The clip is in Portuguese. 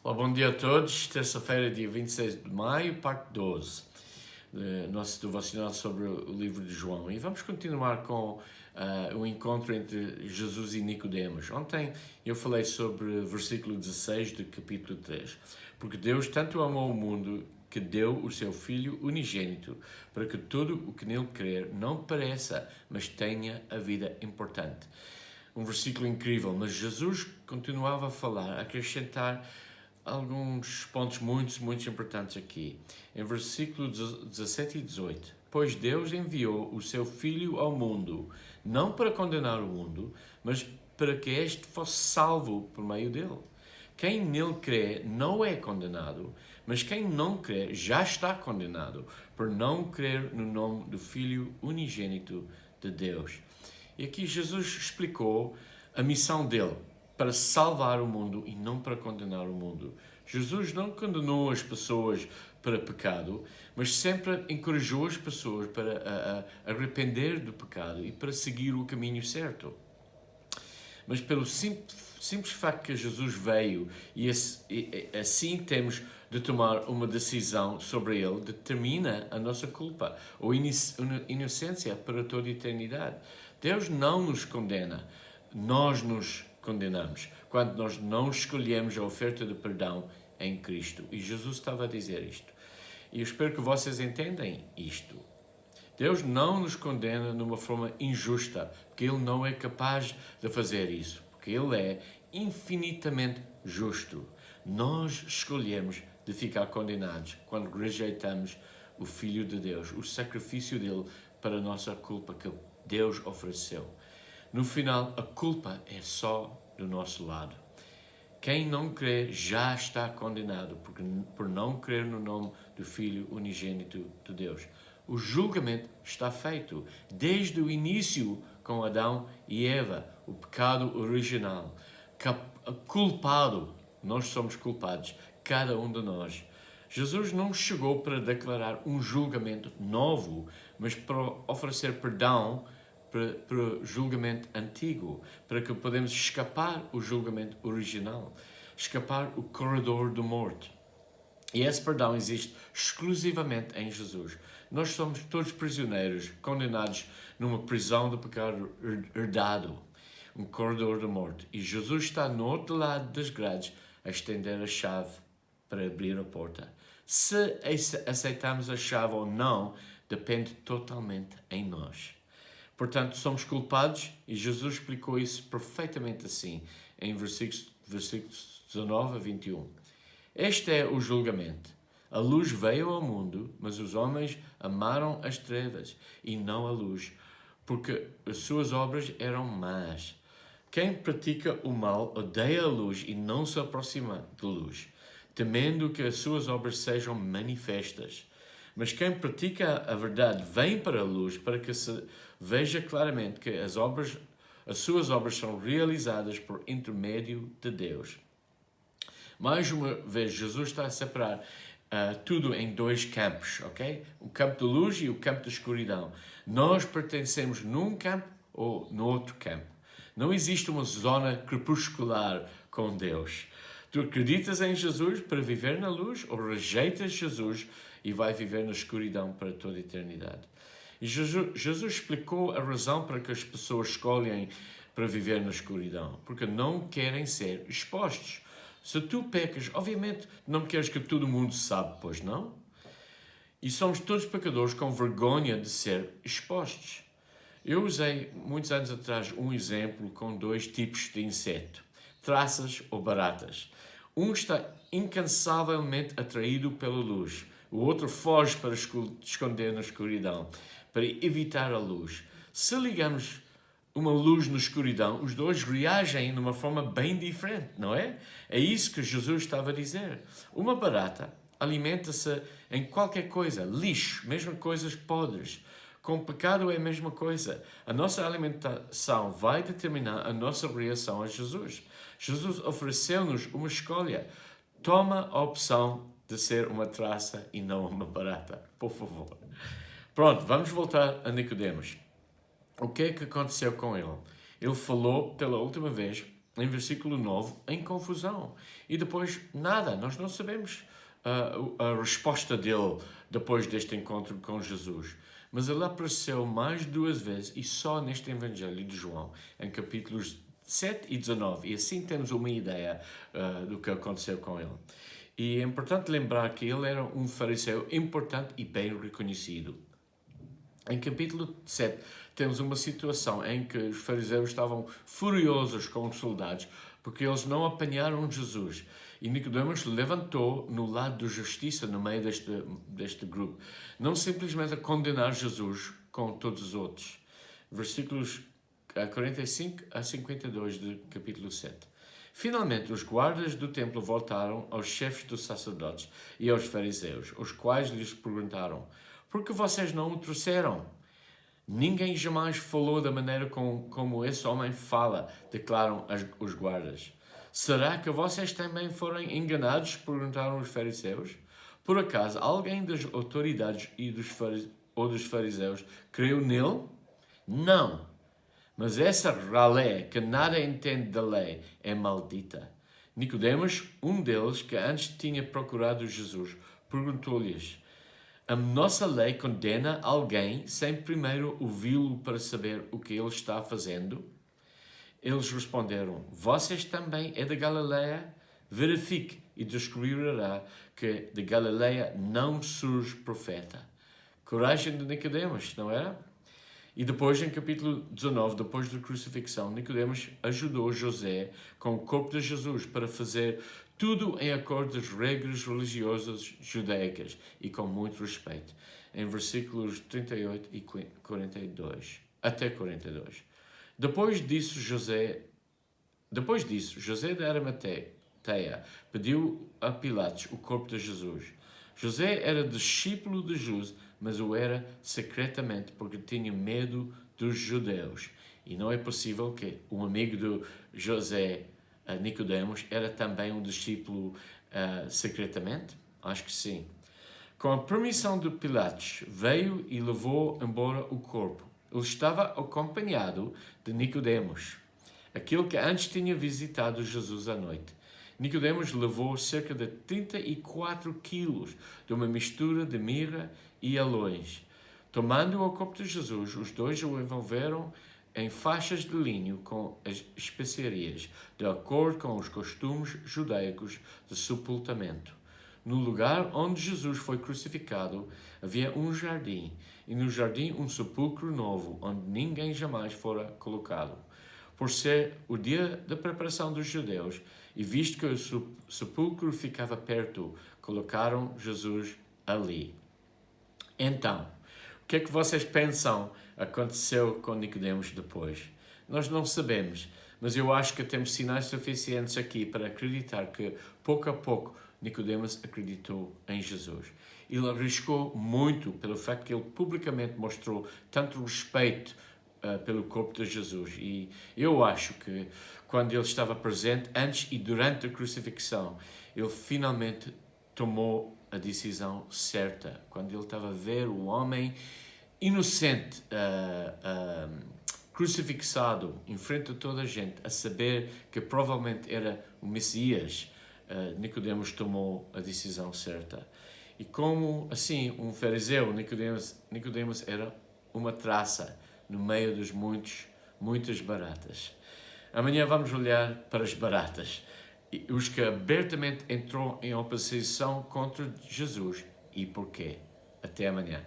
Olá, bom dia a todos. Terça-feira, dia 26 de maio, parte 12, nosso devocional sobre o livro de João. E vamos continuar com o encontro entre Jesus e Nicodemos. Ontem eu falei sobre o versículo 16 do capítulo 3. Porque Deus tanto amou o mundo que deu o seu Filho unigênito, para que todo o que nele crer não pereça, mas tenha a vida importante. Um versículo incrível, mas Jesus continuava a falar, a acrescentar alguns pontos muito importantes aqui. Em versículos 17 e 18. Pois Deus enviou o seu Filho ao mundo, não para condenar o mundo, mas para que este fosse salvo por meio dele. Quem nele crê não é condenado, mas quem não crê já está condenado, por não crer no nome do Filho unigênito de Deus. E aqui Jesus explicou a missão dele, para salvar o mundo e não para condenar o mundo. Jesus não condenou as pessoas para pecado, mas sempre encorajou as pessoas para arrepender do pecado e para seguir o caminho certo. Mas pelo simples facto que Jesus veio e assim temos de tomar uma decisão sobre ele, determina a nossa culpa ou inocência para toda a eternidade. Deus não nos condena, nós nos condenamos quando nós não escolhemos a oferta de perdão em Cristo. E Jesus estava a dizer isto. E eu espero que vocês entendam isto. Deus não nos condena de uma forma injusta, porque Ele não é capaz de fazer isso, porque Ele é infinitamente justo. Nós escolhemos de ficar condenados quando rejeitamos o Filho de Deus, o sacrifício dele para a nossa culpa que Deus ofereceu. No final, a culpa é só do nosso lado. Quem não crê já está condenado por não crer no nome do Filho unigênito de Deus. O julgamento está feito desde o início com Adão e Eva, o pecado original. Culpado, nós somos culpados, cada um de nós. Jesus não chegou para declarar um julgamento novo, mas para oferecer perdão para o julgamento antigo, para que podemos escapar o julgamento original, escapar o corredor da morte. E esse perdão existe exclusivamente em Jesus. Nós somos todos prisioneiros, condenados numa prisão de pecado herdado, um corredor da morte. E Jesus está no outro lado das grades a estender a chave para abrir a porta. Se aceitamos a chave ou não, depende totalmente em nós. Portanto, somos culpados e Jesus explicou isso perfeitamente assim, em versículos 19 a 21. Este é o julgamento. A luz veio ao mundo, mas os homens amaram as trevas e não a luz, porque as suas obras eram más. Quem pratica o mal odeia a luz e não se aproxima da luz, temendo que as suas obras sejam manifestas. Mas quem pratica a verdade vem para a luz para que se veja claramente que as suas obras são realizadas por intermédio de Deus. Mais uma vez, Jesus está a separar tudo em dois campos, ok? O campo da luz e o campo da escuridão. Nós pertencemos num campo ou no outro campo. Não existe uma zona crepuscular com Deus. Tu acreditas em Jesus para viver na luz ou rejeitas Jesus e vai viver na escuridão para toda a eternidade. E Jesus explicou a razão para que as pessoas escolhem para viver na escuridão, porque não querem ser expostos. Se tu pecas, obviamente não queres que todo mundo saiba, pois não? E somos todos pecadores com vergonha de ser expostos. Eu usei, muitos anos atrás, um exemplo com dois tipos de inseto, traças ou baratas. Um está incansavelmente atraído pela luz, o outro foge para esconder na escuridão, para evitar a luz. Se ligamos uma luz na escuridão, os dois reagem de uma forma bem diferente, não é? É isso que Jesus estava a dizer. Uma barata alimenta-se em qualquer coisa, lixo, mesmo coisas podres. Com o pecado é a mesma coisa. A nossa alimentação vai determinar a nossa reação a Jesus. Jesus ofereceu-nos uma escolha. Toma a opção de ser uma traça e não uma barata, por favor. Pronto, vamos voltar a Nicodemos. O que é que aconteceu com ele? Ele falou pela última vez em versículo 9, em confusão. E depois, nada, nós não sabemos a resposta dele depois deste encontro com Jesus. Mas ele apareceu mais 2 vezes e só neste Evangelho de João, em capítulos 7 e 19. E assim temos uma ideia do que aconteceu com ele. E é importante lembrar que ele era um fariseu importante e bem reconhecido. Em capítulo 7, temos uma situação em que os fariseus estavam furiosos com os soldados porque eles não apanharam Jesus. E Nicodemos levantou no lado da justiça no meio deste grupo. Não simplesmente a condenar Jesus com todos os outros. Versículos 45 a 52 do capítulo 7. Finalmente, os guardas do templo voltaram aos chefes dos sacerdotes e aos fariseus, os quais lhes perguntaram: por que vocês não o trouxeram? Ninguém jamais falou da maneira como esse homem fala, declaram os guardas. Será que vocês também foram enganados? Perguntaram os fariseus. Por acaso, alguém das autoridades ou dos fariseus creu nele? Não. Mas essa ralé que nada entende da lei é maldita. Nicodemos, um deles que antes tinha procurado Jesus, perguntou-lhes: a nossa lei condena alguém sem primeiro ouvi-lo para saber o que ele está fazendo? Eles responderam: vocês também é da Galileia? Verifique e descobrirá que de Galileia não surge profeta. Coragem de Nicodemos, não era? E depois, em capítulo 19, depois da crucifixão, Nicodemos ajudou José com o corpo de Jesus para fazer tudo em acordo das regras religiosas judaicas e com muito respeito. Em versículos 38 e 42, até 42. Depois disso, José de Arimateia pediu a Pilatos o corpo de Jesus. José era discípulo de Jesus, mas o era secretamente porque tinha medo dos judeus. E não é possível que um amigo de José, Nicodemos, era também um discípulo secretamente? Acho que sim. Com a permissão de Pilatos, veio e levou embora o corpo. Ele estava acompanhado de Nicodemos, aquele que antes tinha visitado Jesus à noite. Nicodemos levou cerca de 34 quilos de uma mistura de mirra e aloes. Tomando o corpo de Jesus, os dois o envolveram em faixas de linho com as especiarias, de acordo com os costumes judaicos de sepultamento. No lugar onde Jesus foi crucificado, havia um jardim, e no jardim um sepulcro novo, onde ninguém jamais fora colocado. Por ser o dia da preparação dos judeus, e visto que o sepulcro ficava perto, colocaram Jesus ali. Então, o que é que vocês pensam aconteceu com Nicodemos depois? Nós não sabemos, mas eu acho que temos sinais suficientes aqui para acreditar que, pouco a pouco, Nicodemos acreditou em Jesus. Ele arriscou muito pelo facto que ele publicamente mostrou tanto respeito pelo corpo de Jesus. E eu acho que quando ele estava presente, antes e durante a crucifixão, ele finalmente tomou a decisão certa. Quando ele estava a ver o homem inocente crucifixado em frente a toda a gente, a saber que provavelmente era o Messias, Nicodemos tomou a decisão certa. E como assim um fariseu, Nicodemos era uma traça no meio dos muitas baratas. Amanhã vamos olhar para as baratas, os que abertamente entrou em oposição contra Jesus e porquê. Até amanhã.